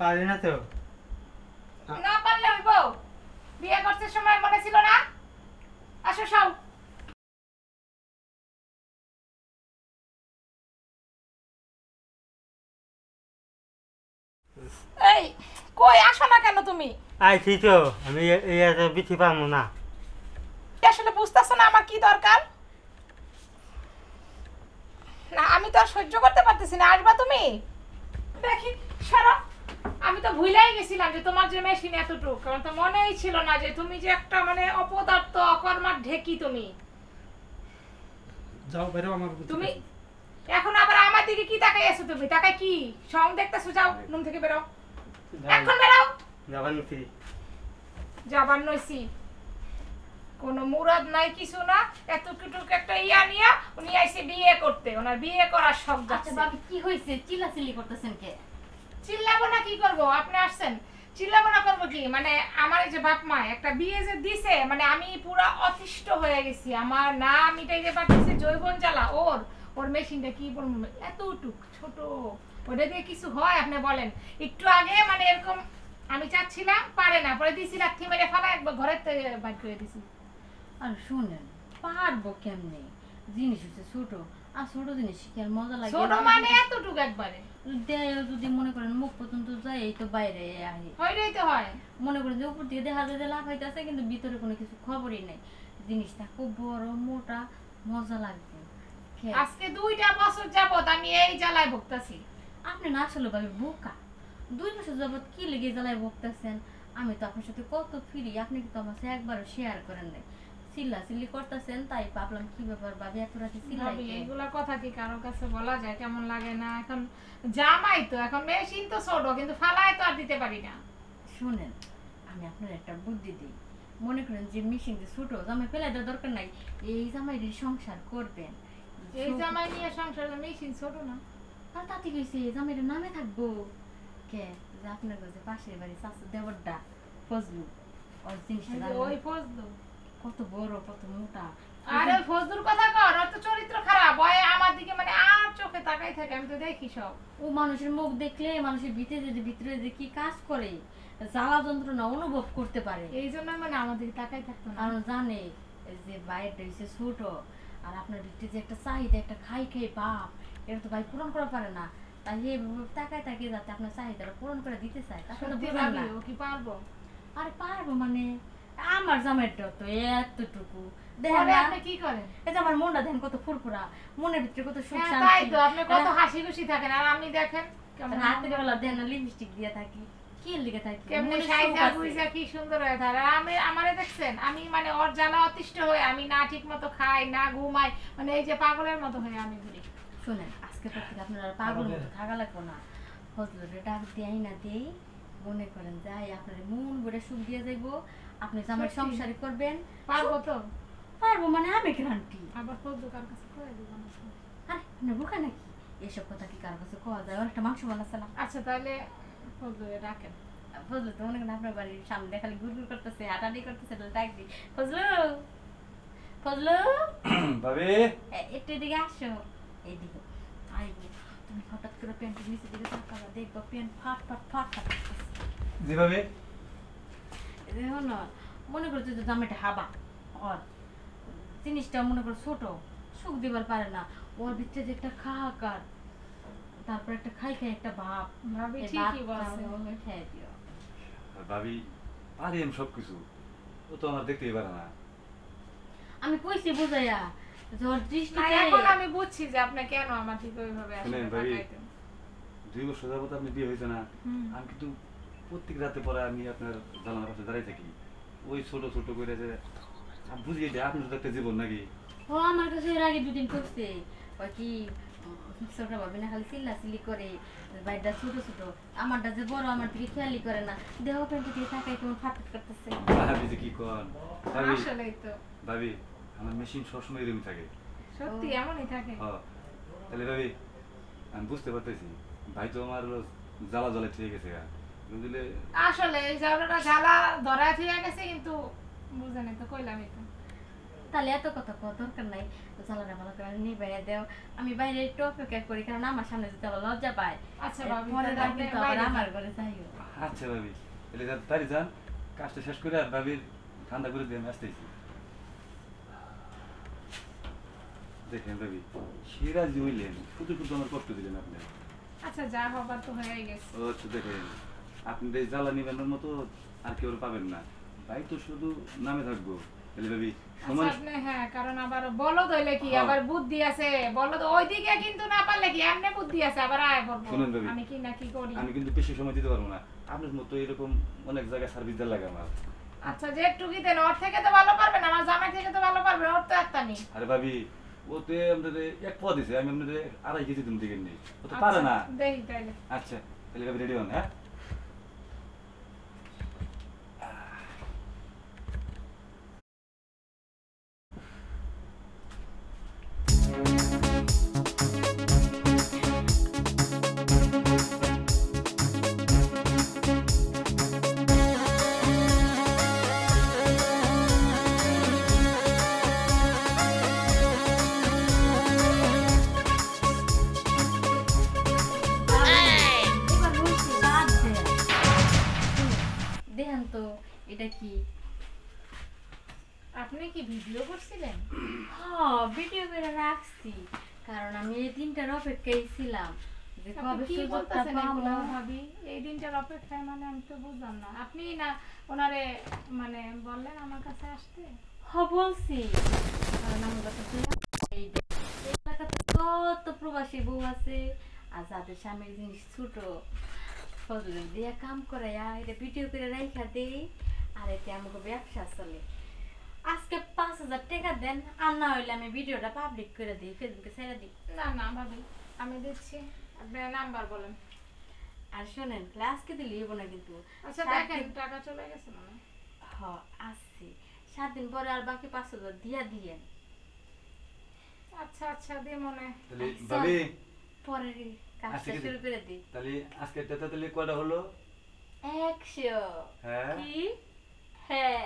পারি না তো। না পারলে হইব। বিয়ে করতে সময় মনে ছিল না? আসো সব। এই কই আসো না কেন তুমি? আইছি তো, আমি এত বেশি পারবো না। আসলে বুঝতেছো না আমার কি দরকার? না আমি তো আর সহ্য করতে পারতেছি না। আসবা তুমি? দেখি সরো। আমি তো ভুলেই গেছিলাম যে তোমার যে মেশিন এতটুকু, কারণ তো মনেই ছিল না যে তুমি যে একটা মানে অপদার্থ অকর্মার ঢেকি তুমি। যাও বেরো আমার তুমি এখন আবার আমার দিকে কি তাকাই আছো তুমি? তাকাই কি সং দেখতেছো? যাও রুম থেকে বেরো, এখন বেরো। যাবার নিচ্ছি। যাবার নইছি কোনো মুরাদ নাই কিছু না। এতটুকু একটা ইয়া নিয়া উনি আইছে বিয়ে করতে, ওনার বিয়ে করার শখ আচ্ছা যাচ্ছে। ভাবি কি হইছে চিল্লাচিল্লি করতেছেন কে? চিল্লাবো না কি করব? আপনি আসছেন চিল্লাবো না করবো কি? মানে আমার এই যে বাপ মা একটা বিয়ে যে দিছে, মানে আমি পুরা অতিষ্ঠ হয়ে গেছি। আমার না মিটাই যে পারতেছে জৈবন জ্বালা। ওর ওর মেশিনটা কি বলবো, এতটুক ছোট, ওটা দিয়ে কিছু হয় আপনি বলেন? একটু আগে মানে এরকম আমি চাচ্ছিলাম, পারে না, পরে দিছি লাথি মেরে ফেলা একবার ঘরের থেকে বাইর করে দিছি। আর শুনেন পারবো কেমনে, জিনিস হচ্ছে ছোট, আর ছোট জিনিস কি আর মজা লাগে? ছোট মানে এতটুক একবারে দেয় যদি মনে করেন মুখ পর্যন্ত যায় এই তো বাইরে আহি হইলেই তো হয়। মনে করেন যে উপর দিয়ে দেখা যায় যে লাফাইতেছে কিন্তু ভিতরে কোনো কিছু খবরই নেই। জিনিসটা খুব বড় মোটা, মজা লাগবে। আজকে 2টা বছর যাবত আমি এই জ্বালায় ভুগতাছি। আপনি না আসলে ভাবে বোকা, 2 বছর যাবত কি লেগে জ্বালায় ভুগতেছেন? আমি তো আপনার সাথে কত ফ্রি, আপনি কিন্তু আমার সাথে একবারও শেয়ার করেন নাই। চিল্লাচিল্লি করতেছেন তাই ভাবলাম কি ব্যাপার ভাবি এত রাতে চিল্লাই ভাবি কেন? এগুলা কথা কি কারো কাছে বলা যায়? কেমন লাগে না? এখন জামাই তো, এখন মেশিন তো ছোট, কিন্তু ফালায় তো আর দিতে পারি না। শুনেন আমি আপনার একটা বুদ্ধি দিই, মনে করেন যে মেশিন যে ছোট জামাই ফেলাই দেওয়ার দরকার নাই, এই জামাই সংসার করবেন। এই জামাই নিয়ে সংসারে মেশিন ছোট না। আর তাতে কইছে জামাইটার নামে থাকবো কে? যে আপনার কাছে পাশের বাড়ি শাশু দেবরটা ফজলু, ওর জিনিসটা এই যে জানবেন। ওই ফজলু, কত বড় কত মোটা। আরে ফজলুর কথা কর, ওর তো চরিত্র খারাপ। ওই আমার দিকে মানে আর চোখে তাকাই থাকে, আমি তো দেখি সব। ও মানুষের মুখ দেখলে মানুষের ভিতরে যে কি কাজ করে, জ্বালা যন্ত্রণা অনুভব করতে পারে। এই জন্যই মানে আমার দিকে তাকাই থাকতো না। কারণ জানে যে বাইরেটা হচ্ছে ছোট, আর আপনার ভিতরে যে একটা চাহিদা, একটা খাই খাই ভাব, এটা তো ভাই পূরণ করা পারে না। তাই এইভাবে তাকায় তাকিয়ে যাতে আপনার চাহিদাটা পূরণ করে দিতে চায়, তাহলে সত্যি বুঝেন ভাবি না। ও কি পারবো? আরে পারবো মানে আমার জামাইটা তো এতটুকু দেখেন পরে না, আপনি কি করেন? এই যে আমার মনটা দেখেন কত ফুরফুরা, মনের ভিতরে কত সুখ হ্যাঁ তাই শান্তি। তো, আপনি কত হাসি খুশি থাকেন, আর আমি দেখেন কেমন রাতের বেলা দেন না লিপস্টিক দিয়ে থাকি, কি লিখে থাকি, কেমনে মনে সুখ সাইজা আছে। গুইজা কি সুন্দর হয়ে থাকে। আর আমি আমারে দেখছেন, আমি মানে ওর জ্বালা অতিষ্ঠ হয়ে আমি না ঠিক মতো খাই না ঘুমাই, মানে এই যে পাগলের মতো হয়ে আমি ঘুরি। শুনেন আজকে পর থেকে আপনারা পাগল মতো থাকা লাগবো না, ফজলুরে ডাক দিয়াই না দেই, মনে করেন যাই আপনার মন ভরে সুখ দিয়ে যাইবো, আপনি জামাই সত্যি? সংসারী করবেন। পারবো তো? পারবো মানে আমি গ্যারান্টি। আবার তোর দোকান কাছে করে দিব না। আরে আপনি বোকা নাকি? এসব কথা কি কার কাছে কোয়া যায়? অনেকটা মাংস বানাচ্ছিলাম। আচ্ছা তাহলে ফজলুরে ডাকেন। ফজলু তো মনে করেন আপনার বাড়ির সামনে খালি গুড়গুড় করতেছে, হাঁটাহাঁটি করতেছে, তাহলে ডাক দিই, ফজলু ফজলু ভাবি একটু এদিকে আসো। এইদিকে আইবো, তুমি হঠাৎ করে প্যান্টের নিচে দিকে তাকাবা, দেখবো প্যান্ট ফাট ফাট ফাট ফাট করতেছে। জি ভাবি দেখো না, মনে করছে যে জামাইটা হাবা, ওর জিনিসটা মনে করো ছোট, সুখ দিবার পারে না, ওর ভিতরে যে একটা খাহাকার, তারপর একটা খাই খাই একটা ভাব। ভাবি এই ঠিকই ভাবটা বলছে। ওকে খেয়ে দিও। ভাবি পারি আমি সব কিছু, ও তো আমার দেখতেই পারে না। আমি কইছি বুঝাইয়া যে ওর না দৃষ্টিতে এখন আমি বুঝছি যে আপনি কেন আমার ঠিক ওইভাবে আসলে শুনেন ভাবি, তাকাইতেন। 2 বছর যাবত আপনি বিয়ে হয়েছে না, হুম। আমি কিন্তু প্রত্যেক রাতে পরে আমি আপনার জানালার পাশে দাঁড়াই থাকি, ওই ছোট ছোট করে যে আমি বুঝিয়ে দিই আপনার তো একটা জীবন নাকি। ও আমার কাছে এর আগে দুদিন করছে, কয় কি ছোট ভাবি না খালি চিল্লাচিল্লি করে, বাইরটা ছোট ছোট, আমারটা যে বড় আমার দিকে খেয়ালই করে না, দেহ প্যান্টের দিকে তাকাই কেমন ফাটফাট করতেছে। ভাবি যে কি কর ভাবি, আসলেই তো ভাবি আমার মেশিন সবসময় এরকমই থাকে। সত্যি এমনই থাকে। হ্যাঁ তাহলে ভাবি আমি বুঝতে পারতেছি ভাই তো আমার জ্বালা জ্বালা ঠিক গেছে বুঝলে। আসলে এই জাউলাটা জ্বালা ধরায় থেকে গেছে, কিন্তু বুঝে নাই তো, কইলামই তো। তাহলে এত কথা কওয়ার দরকার নাই, জ্বালাটা ভালো করে নিবাইয়া দাও। আমি বাইরে একটু অপেক্ষা করি, কারণ আমার সামনে যেতে আবার লজ্জা পায়। আচ্ছা ভাবি, পরে তাহলে কিন্তু আপনি আবার বাইরে আমার যান। ঘরে যাইও। আচ্ছা ভাবি, তাহলে তাড়ি যান, কাজটা শেষ করে আর ভাবির ঠান্ডা করে দিয়ে আমি আসতেছি। দেখেন ভাবি, সিরাজি হইলেন, শুধু শুধু আমার কষ্ট দিলেন আপনি। আচ্ছা যা হবার তো হয়ে গেছে। ও তো দেখেন, আপনি এই জ্বালানি ব্যান্ডের মতো আর কেউ পাবেন না, ভাই তো শুধু নামে থাকবো। তাহলে ভাবি আচ্ছা সময় আপনি হ্যাঁ, কারণ আবার বলদ হইলে কি হ্যাঁ। আবার বুদ্ধি আছে, বলদ ওইদিকে কিন্তু না পারলে কি এমনি বুদ্ধি আছে আবার আয় বলবো শুনুন ভাবি, আমি কি না কি করি। আমি কিন্তু বেশি সময় দিতে পারবো না, আপনার মতো এরকম অনেক জায়গায় সার্ভিস দেওয়া লাগে আমার। আচ্ছা যে একটু কি দেন, ওর থেকে তো ভালো পারবেন, আমার জামাই থেকে তো ভালো পারবেন, ওর তো একটা নেই। আরে ভাবি, ওতে আপনাদের এক পদ দিছে, আমি আপনাদের 2.5 কেজি তুমি দিকে নেই, ও তো পারে না। দেখি তাইলে। আচ্ছা তাহলে ভাবি রেডি হন, হ্যাঁ? এবার বলছি বাদ দেন। দেখেন তো এটা কি? আপনি কি ভিডিও করছিলেন? হ্যাঁ, ভিডিও করে রাখছি, কারণ আমি এই দিনটার অপেক্ষায় ছিলাম যে আপনি কবে কি সুযোগটা বলতেছেন পাবো। এগুলো ভাবি? এই দিনটার অপেক্ষায় মানে আমি তো বুঝলাম না। আপনি না ওনারে মানে বললেন আমার কাছে আসতে? হ্যাঁ বলছি, কারণ আমার কাছে এই এলাকাতে কত প্রবাসী বউ আছে, আর যাদের স্বামীর জিনিস ছোট, ফজলের দিয়ে কাম করাইয়া এটা ভিডিও করে রাইখা দেই, আর এতে আমাকে ব্যবসা চলে। আজকে 5,000 টাকা দেন, আর না হইলে আমি ভিডিওটা পাবলিক করে দিই, ফেসবুকে ছেড়ে দিই। না না ভাবি, আমি দিচ্ছি, আপনার নাম্বার বলেন। আর শোনেন, ক্লাসকে দিলে হইব না কিন্তু। আচ্ছা 7 দেখেন দিন- টাকা চলে গেছে মানে। আসছি 7 দিন পরে আর বাকি 5,000 দিয়া দিয়েন। আচ্ছা আচ্ছা দিয়ে মনে। তাহলে ভাবি, পরে কাজটা আজকে কি- শুরু করে দিই। তাহলে আজকে তাহলে কয়টা হলো? 100। হ্যাঁ। কি? হ্যাঁ।